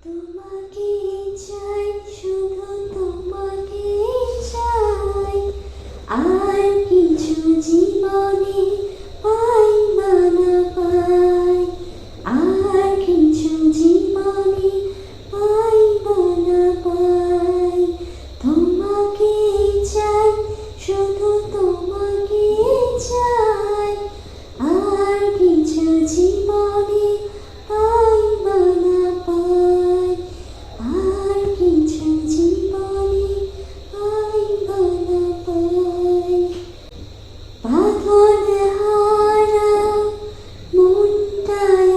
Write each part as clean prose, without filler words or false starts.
তোমাকে চাই, শুধু তোমাকে চাই, আর কিছু জীবনে পাই বা না পাই, আর কিছু জীবনে পাই বা না পাই। তোমাকে চাই, শুধু তোমাকে চাই, আর কিছু জীবনে পাই বা না পাই, আর কিছু জীবনে পাই বা না পাই। পাগল হারা মনটায়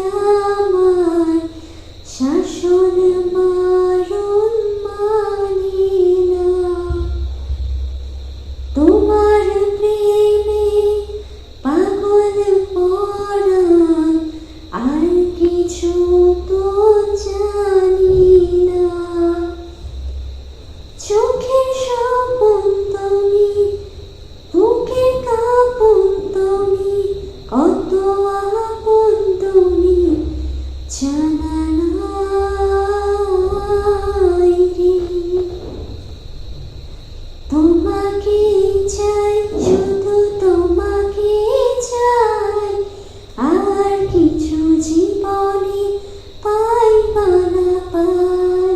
আমার শাসন মারণ মানে না। তোমার প্রেমে পাগল পড়া, আর কিছু তো জানি না। চোখের স্বপন তুমি, বুকের কাঁপন তুমি, কত আপন তুমি জানা নাই রে। তোমাকে চাই, শুধু তোমাকে চাই, আর কিছু জীবনে পাই বা না পাই,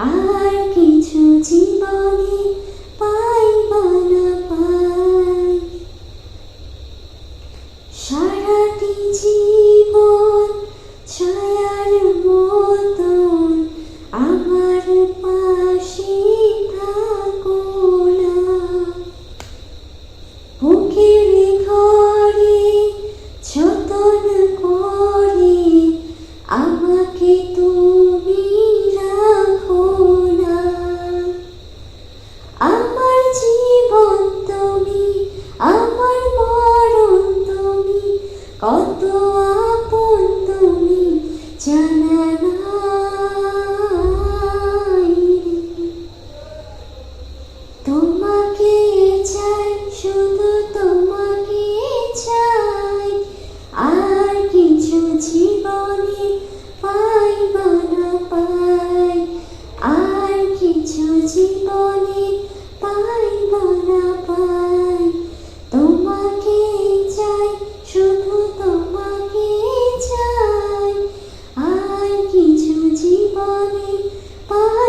আর কিছু জীবনে পাই বা না পাই। সারাটি জীবন ছায়ার মতন আমার পাশে থাকো না। বুকের ঘরে যতন করে আমাকে তুমি রাখো না। আমার জীবন তুমি, আমার মরণ তুমি, কত আপন তুমি জানা নাই রে। তোমাকে চাই, শুধু তোমাকে চাই, আর কিছু জীবনে পাই বা না পাই, আর কিছু জীবনে পাই বা না পাই। তোমাকে চাই, শুধু তোমাকে চাই, আর কিছু জীবনে পাই